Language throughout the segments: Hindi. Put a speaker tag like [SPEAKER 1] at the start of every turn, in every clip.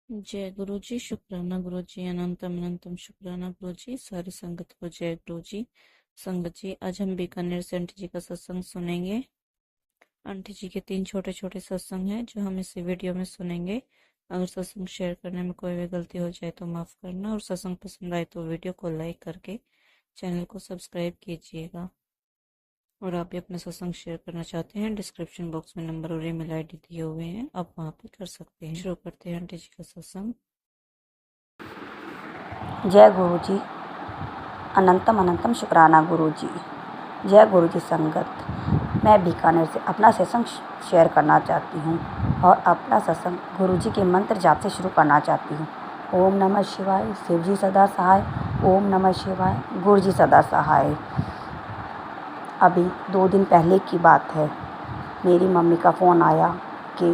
[SPEAKER 1] जय गुरु जी, शुक्राना गुरु जी, अनंतम अनंतम शुक्राना गुरु जी, सारी संगत को जय गुरु जी। संगत जी, आज हम बीकानेर से आंटी जी का सत्संग सुनेंगे। आंटी जी के 3 छोटे छोटे सत्संग हैं जो हम इस वीडियो में सुनेंगे। अगर सत्संग शेयर करने में कोई भी गलती हो जाए तो माफ़ करना, और सत्संग पसंद आए तो वीडियो को लाइक करके चैनल को सब्सक्राइब कीजिएगा। और आप भी अपना सत्संग शेयर करना चाहते हैं, डिस्क्रिप्शन बॉक्स में नंबर और ईमेल आईडी दिए हुए हैं, आप वहाँ पे कर सकते हैं। शुरू करते हैं आंटी जी का सत्संग।
[SPEAKER 2] जय गुरु जी, अनंतम अनंतम शुक्राना गुरु जी। जय गुरु जी संगत। मैं बीकानेर से अपना सत्संग शेयर करना चाहती हूँ और अपना सत्संग गुरु जी के मंत्र जाप से शुरू करना चाहती हूँ। ओम नमः शिवाय, शिव जी सदा सहाय। ओम नमः शिवाय, गुरु जी सदा सहाय। अभी 2 दिन पहले की बात है, मेरी मम्मी का फ़ोन आया कि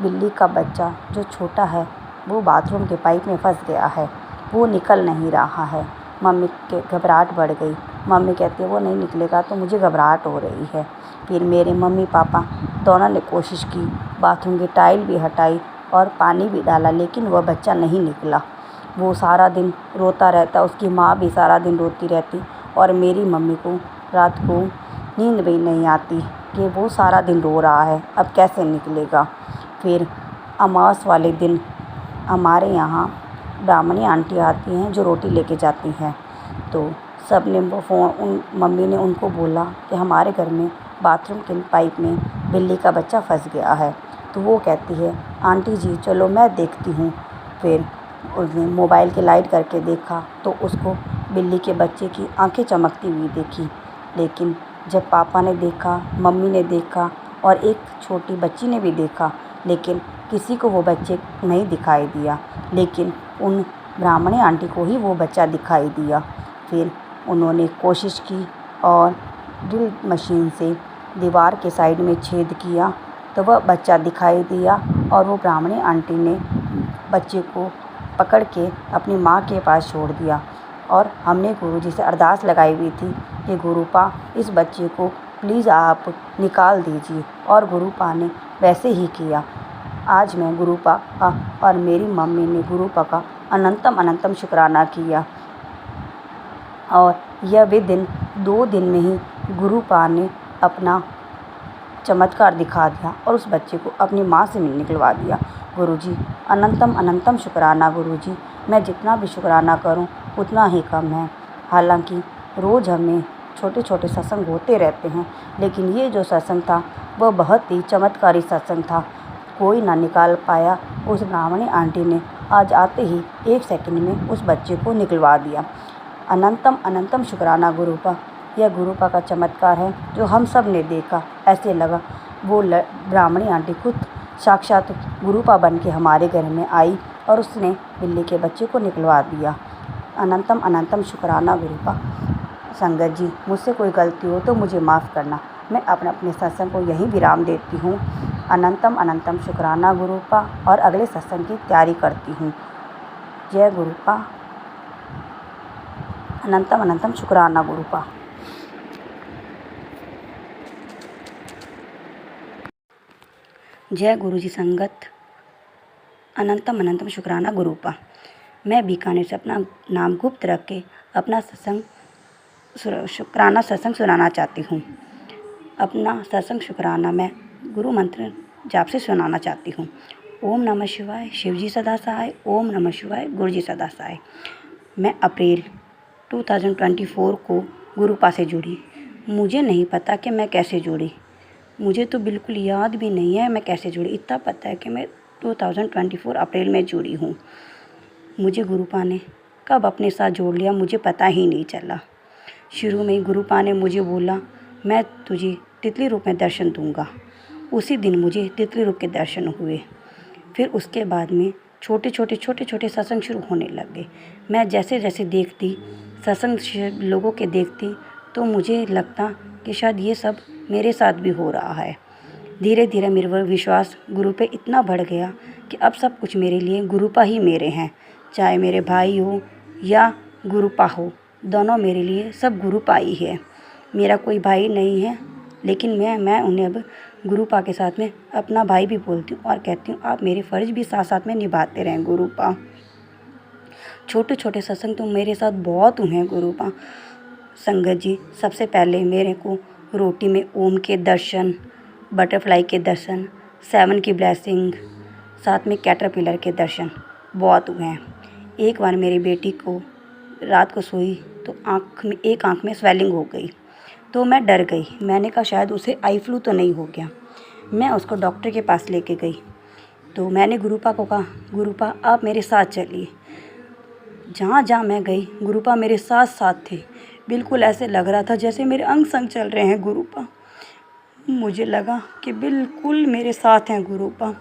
[SPEAKER 2] बिल्ली का बच्चा जो छोटा है वो बाथरूम के पाइप में फंस गया है, वो निकल नहीं रहा है। मम्मी के घबराहट बढ़ गई। मम्मी कहती है वो नहीं निकलेगा, तो मुझे घबराहट हो रही है। फिर मेरे मम्मी पापा दोनों ने कोशिश की, बाथरूम की टाइल भी हटाई और पानी भी डाला, लेकिन वह बच्चा नहीं निकला। वो सारा दिन रोता रहता, उसकी माँ भी सारा दिन रोती रहती और मेरी मम्मी को रात को नींद भी नहीं आती कि वो सारा दिन रो रहा है, अब कैसे निकलेगा। फिर अमावस वाले दिन हमारे यहाँ ब्राह्मणी आंटी आती हैं जो रोटी लेके जाती हैं, तो सब ने मम्मी ने उनको बोला कि हमारे घर में बाथरूम के पाइप में बिल्ली का बच्चा फंस गया है। तो वो कहती है आंटी जी चलो मैं देखती हूँ। फिर उसने मोबाइल की लाइट करके देखा तो उसको बिल्ली के बच्चे की आंखें चमकती हुई देखी। लेकिन जब पापा ने देखा, मम्मी ने देखा और एक छोटी बच्ची ने भी देखा, लेकिन किसी को वो बच्चे नहीं दिखाई दिया, लेकिन उन ब्राह्मणी आंटी को ही वो बच्चा दिखाई दिया। फिर उन्होंने कोशिश की और ड्रिल मशीन से दीवार के साइड में छेद किया तो वह बच्चा दिखाई दिया, और वो ब्राह्मणी आंटी ने बच्चे को पकड़ के अपनी माँ के पास छोड़ दिया। और हमने गुरुजी से अरदास लगाई हुई थी कि गुरुपा इस बच्चे को प्लीज़ आप निकाल दीजिए, और गुरुपा ने वैसे ही किया। आज मैं गुरुपा का और मेरी मम्मी ने गुरुपा का अनंतम अनंतम शुक्राना किया, और यह भी दिन 2 दिन में ही गुरुपा ने अपना चमत्कार दिखा दिया और उस बच्चे को अपनी माँ से निकलवा दिया। गुरुजी अनंतम अनंतम शुक्राना गुरुजी। मैं जितना भी शुक्राना करूं उतना ही कम है। हालांकि रोज़ हमें छोटे छोटे सत्संग होते रहते हैं, लेकिन ये जो सत्संग था वह बहुत ही चमत्कारी सत्संग था। कोई ना निकाल पाया, उस ब्राह्मणी आंटी ने आज आते ही 1 सेकंड में उस बच्चे को निकलवा दिया। अनंतम अनंतम शुक्राना गुरुपा। यह गुरुपा का चमत्कार है जो हम सब ने देखा। ऐसे लगा वो ब्राह्मणी आंटी खुद साक्षात गुरुपा बन के हमारे घर में आई और उसने बिल्ली के बच्चे को निकलवा दिया। अनंतम अनंतम शुक्राना गुरुपा। संगत जी, मुझसे कोई गलती हो तो मुझे माफ़ करना। मैं अपने सत्संग को यहीं विराम देती हूँ। अनंतम अनंतम शुक्राना गुरुपा, और अगले सत्संग की तैयारी करती हूँ। जय गुरुपा, अनंतम अनंतम शुक्राना गुरुपा। जय गुरु जी संगत। अनंतम अनंतम शुक्राना गुरुपा। मैं बीकानेर से अपना नाम गुप्त रख के अपना शुक्राना सत्संग सुनाना चाहती हूँ। अपना सत्संग शुक्राना मैं गुरु मंत्र जाप से सुनाना चाहती हूँ। ओम नमः शिवाय, शिव जी सदा सहाय। ओम नमः शिवाय, गुरु जी सदा सहाय। मैं अप्रैल 2024 को गुरुपा से जुड़ी। मुझे नहीं पता कि मैं कैसे जुड़ी, मुझे तो बिल्कुल याद भी नहीं है मैं कैसे जुड़ी। इतना पता है कि मैं 2024 अप्रैल में जुड़ी हूँ। मुझे गुरुपा ने कब अपने साथ जोड़ लिया मुझे पता ही नहीं चला। शुरू में ही गुरुपा ने मुझे बोला मैं तुझे तितली रूप में दर्शन दूंगा। उसी दिन मुझे तितली रूप के दर्शन हुए। फिर उसके बाद में छोटे छोटे सत्संग शुरू होने लग गए। मैं जैसे जैसे देखती सत्संग लोगों के देखती तो मुझे लगता कि शायद ये सब मेरे साथ भी हो रहा है। धीरे धीरे मेरा विश्वास गुरु पे इतना बढ़ गया कि अब सब कुछ मेरे लिए गुरुपा ही मेरे हैं। चाहे मेरे भाई हो या गुरुपा हो, दोनों मेरे लिए सब गुरुपा ही है। मेरा कोई भाई नहीं है, लेकिन मैं उन्हें अब गुरुपा के साथ में अपना भाई भी बोलती हूँ और कहती हूँ आप मेरे फ़र्ज भी साथ साथ में निभाते रहें गुरुपा। छोटे छोटे सत्संग तो मेरे साथ बहुत हुए हैं गुरुपा। संगत जी, सबसे पहले मेरे को रोटी में ओम के दर्शन, बटरफ्लाई के दर्शन, 7 की ब्लेसिंग, साथ में कैटरपिलर के दर्शन बहुत हुए हैं। एक बार मेरी बेटी को रात को सोई तो एक आँख में स्वेलिंग हो गई, तो मैं डर गई। मैंने कहा शायद उसे आई फ्लू तो नहीं हो गया। मैं उसको डॉक्टर के पास लेके गई तो मैंने गुरुपा को कहा, गुरुपा आप मेरे साथ चलिए। जहाँ जहाँ मैं गई गुरुपा मेरे साथ साथ थे। बिल्कुल ऐसे लग रहा था जैसे मेरे अंग संग चल रहे हैं गुरुपा। मुझे लगा कि बिल्कुल मेरे साथ हैं गुरुपा।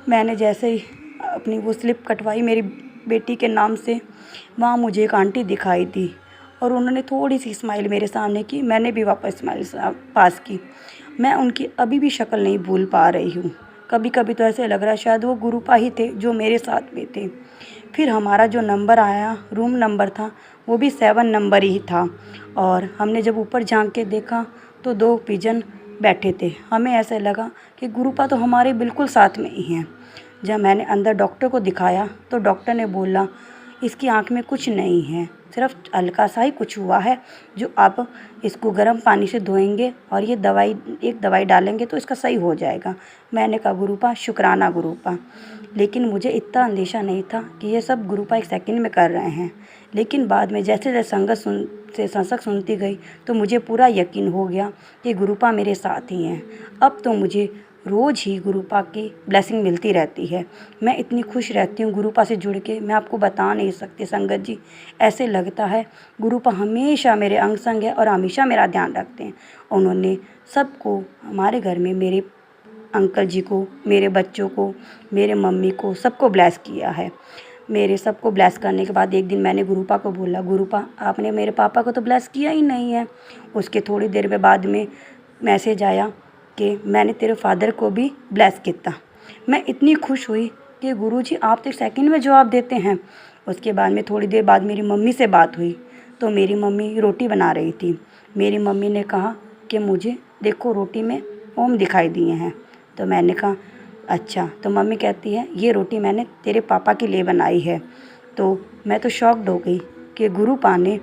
[SPEAKER 2] मैंने जैसे ही अपनी वो स्लिप कटवाई मेरी बेटी के नाम से, वहाँ मुझे एक आंटी दिखाई दी और उन्होंने थोड़ी सी स्माइल मेरे सामने की। मैंने भी वापस स्माइल पास की। मैं उनकी अभी भी शक्ल नहीं भूल पा रही हूँ। कभी कभी तो ऐसे लग रहा है शायद वो गुरुपा ही थे जो मेरे साथ में थे। फिर हमारा जो नंबर आया, रूम नंबर था, वो भी 7 नंबर ही था और हमने जब ऊपर झांक के देखा तो 2 पिजन बैठे थे। हमें ऐसे लगा कि गुरुपा तो हमारे बिल्कुल साथ में ही हैं। जब मैंने अंदर डॉक्टर को दिखाया तो डॉक्टर ने बोला इसकी आँख में कुछ नहीं है, सिर्फ हल्का सा ही कुछ हुआ है, जो आप इसको गर्म पानी से धोएंगे और ये एक दवाई डालेंगे तो इसका सही हो जाएगा। मैंने कहा गुरुपा शुक्राना गुरुपा। लेकिन मुझे इतना अंदेशा नहीं था कि ये सब गुरुपा एक सेकंड में कर रहे हैं। लेकिन बाद में जैसे जैसे सत्संग सुनती गई तो मुझे पूरा यकीन हो गया कि गुरुपा मेरे साथ ही हैं। अब तो मुझे रोज़ ही गुरुपा की ब्लेसिंग मिलती रहती है। मैं इतनी खुश रहती हूँ गुरुपा से जुड़ के, मैं आपको बता नहीं सकती संगत जी। ऐसे लगता है गुरुपा हमेशा मेरे अंग संग है और हमेशा मेरा ध्यान रखते हैं। उन्होंने सबको, हमारे घर में मेरे अंकल जी को, मेरे बच्चों को, मेरे मम्मी को, सबको ब्लेस किया है। मेरे सबको ब्लेस करने के बाद एक दिन मैंने गुरुपा को बोला, गुरुपा आपने मेरे पापा को तो ब्लेस किया ही नहीं है। उसके थोड़ी देर में बाद में मैसेज आया कि मैंने तेरे फादर को भी ब्लेस किया। मैं इतनी खुश हुई कि गुरुजी आप तो एक सेकंड में जवाब देते हैं। उसके बाद में थोड़ी देर बाद मेरी मम्मी से बात हुई तो मेरी मम्मी रोटी बना रही थी। मेरी मम्मी ने कहा कि मुझे देखो रोटी में ओम दिखाई दिए हैं। तो मैंने कहा अच्छा। तो मम्मी कहती है ये रोटी मैंने तेरे पापा के लिए बनाई है। तो मैं तो शॉक्ड हो गई कि गुरुपा ने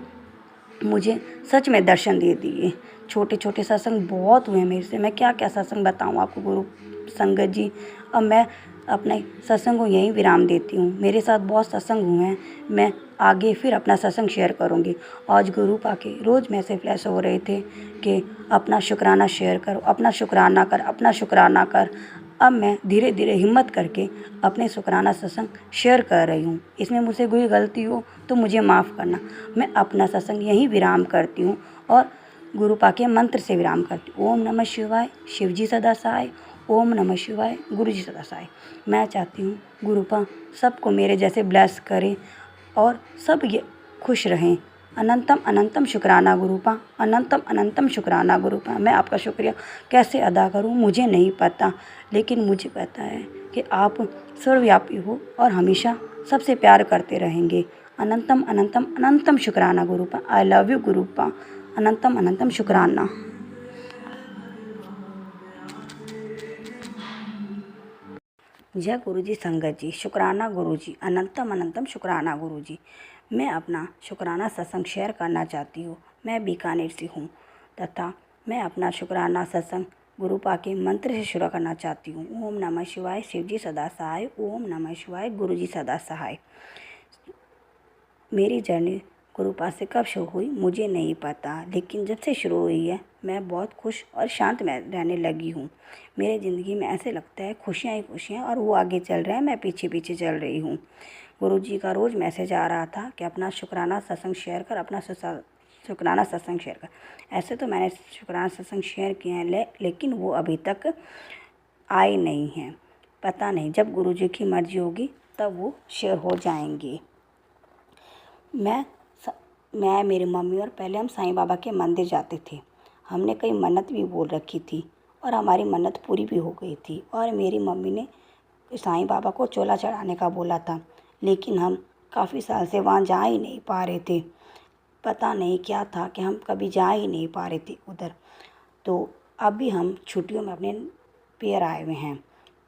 [SPEAKER 2] मुझे सच में दर्शन दे दिए। छोटे छोटे सत्संग बहुत हुए मेरे से, मैं क्या क्या सत्संग बताऊँ आपको गुरु संगत जी। अब मैं अपने सत्संग को यहीं विराम देती हूँ। मेरे साथ बहुत सत्संग हुए हैं, मैं आगे फिर अपना सत्संग शेयर करूँगी। आज गुरुपा के रोज़ मैसेज फ्लैश हो रहे थे कि अपना शुक्राना शेयर करो, अपना शुक्राना कर, अपना शुक्राना कर। अब मैं धीरे धीरे हिम्मत करके अपने शुक्राना सत्संग शेयर कर रही हूँ। इसमें मुझसे कोई गलती हो तो मुझे माफ़ करना। मैं अपना सत्संग यहीं विराम करती हूँ और गुरुपा के मंत्र से विराम करती हूँ। ओम नमः शिवाय, शिवजी सदा सहाय। ओम नमः शिवाय, गुरुजी सदा सहाय। मैं चाहती हूँ गुरुपा सबको मेरे जैसे ब्लेस करें और सब ये खुश रहें। अनंतम अनंतम शुक्राना गुरुपा, अनंतम अनंतम शुक्राना गुरुपा। मैं आपका शुक्रिया कैसे अदा करूं मुझे नहीं पता, लेकिन मुझे पता है कि आप सर्वव्यापी हो और हमेशा सबसे प्यार करते रहेंगे। अनंतम अनंतम अनंतम शुक्राना गुरुपा। I love you गुरुपा। अनंतम अनंतम शुक्राना। जय गुरुजी संगत जी, शुक्राना गुरुजी, अनंतम अनंतम शुक्राना गुरुजी। मैं अपना शुक्राना सत्संग शेयर करना चाहती हूँ। मैं बीकानेर से हूँ तथा मैं अपना शुक्राना सत्संग गुरुपा के मंत्र से शुरू करना चाहती हूँ। ओम नमः शिवाय, शिवजी सदा सहाय। ओम नमः शिवाय, गुरुजी सदा सहाय। मेरी जर्नी गुरुपा से कब शुरू हुई मुझे नहीं पता, लेकिन जब से शुरू हुई है मैं बहुत खुश और शांत में रहने लगी हूँ। मेरे ज़िंदगी में ऐसे लगता है खुशियाँ ही खुशियाँ, और वो आगे चल रहे हैं, मैं पीछे पीछे चल रही हूँ। गुरुजी का रोज़ मैसेज आ रहा था कि अपना शुक्राना सत्संग शेयर कर, अपना शुक्राना सत्संग शेयर कर। ऐसे तो मैंने शुक्राना सत्संग शेयर किए हैं लेकिन वो अभी तक आए नहीं हैं। पता नहीं, जब गुरुजी की मर्ज़ी होगी तब वो शेयर हो जाएंगे। मैं मेरी मम्मी और पहले हम साईं बाबा के मंदिर जाते थे। हमने कई मन्नत भी बोल रखी थी और हमारी मन्नत पूरी भी हो गई थी। और मेरी मम्मी ने साईं बाबा को चोला चढ़ाने का बोला था, लेकिन हम काफ़ी साल से वहाँ जा ही नहीं पा रहे थे। पता नहीं क्या था कि हम कभी जा ही नहीं पा रहे थे उधर। तो अब भी हम छुट्टियों में अपने पेयर आए हुए हैं।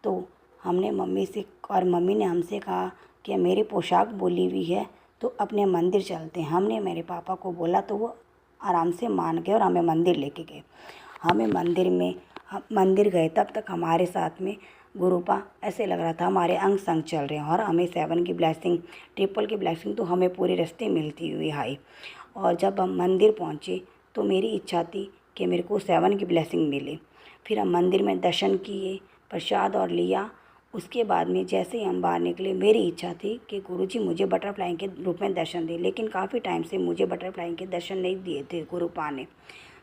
[SPEAKER 2] तो हमने मम्मी से और मम्मी ने हमसे कहा कि मेरी पोशाक बोली हुई है तो अपने मंदिर चलते हैं। हमने मेरे पापा को बोला तो वो आराम से मान गए और हमें मंदिर लेके गए। हमें मंदिर गए तब तक हमारे साथ में गुरुपा ऐसे लग रहा था हमारे अंग संग चल रहे हैं और हमें 7 की ब्लेसिंग, ट्रिपल की ब्लेसिंग तो हमें पूरे रास्ते मिलती हुई आई। और जब हम मंदिर पहुँचे तो मेरी इच्छा थी कि मेरे को 7 की ब्लेसिंग मिले। फिर हम मंदिर में दर्शन किए, प्रसाद और लिया। उसके बाद में जैसे ही हम बाहर निकले मेरी इच्छा थी कि गुरुजी मुझे बटरफ्लाई के रूप में दर्शन दें, लेकिन काफ़ी टाइम से मुझे बटरफ्लाई के दर्शन नहीं दिए थे गुरुपा ने।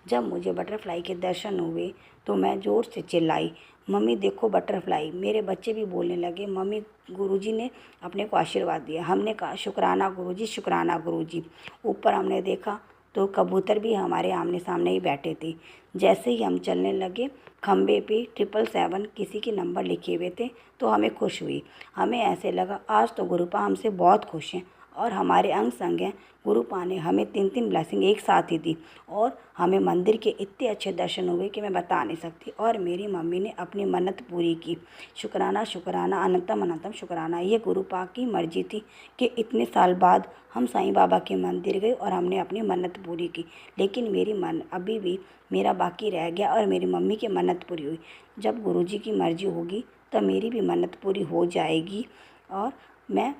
[SPEAKER 2] जब मुझे बटरफ्लाई के दर्शन हुए तो मैं ज़ोर से चिल्लाई, मम्मी देखो बटरफ्लाई। मेरे बच्चे भी बोलने लगे, मम्मी गुरुजी ने अपने को आशीर्वाद दिया। हमने कहा शुक्राना गुरुजी, शुक्राना गुरुजी। ऊपर हमने देखा तो कबूतर भी हमारे आमने सामने ही बैठे थे। जैसे ही हम चलने लगे खम्बे पे 777 किसी के नंबर लिखे हुए थे तो हमें खुश हुई। हमें ऐसे लगा आज तो गुरुपा हमसे बहुत खुश हैं और हमारे अंग संग हैं। गुरुपा ने हमें 3 ब्लेसिंग एक साथ ही दी और हमें मंदिर के इतने अच्छे दर्शन हुए कि मैं बता नहीं सकती। और मेरी मम्मी ने अपनी मन्नत पूरी की। शुक्राना शुक्राना अनंतम अनंतम शुक्राना। ये गुरुपा की मर्जी थी कि इतने साल बाद हम साईं बाबा के मंदिर गए और हमने अपनी मन्नत पूरी की। लेकिन मेरी मन अभी भी मेरा बाकी रह गया और मेरी मम्मी की मन्नत पूरी हुई। जब गुरुजी की मर्जी होगी तब मेरी भी मन्नत पूरी हो जाएगी और मैं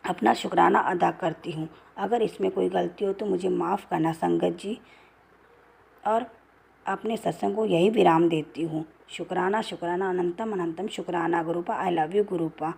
[SPEAKER 2] अपना शुक्राना अदा करती हूँ। अगर इसमें कोई गलती हो तो मुझे माफ़ करना संगत जी। और अपने सत्संग को यही विराम देती हूँ। शुक्राना शुक्राना अनंतम अनंतम शुक्राना गुरुपा। I love you गुरुपा।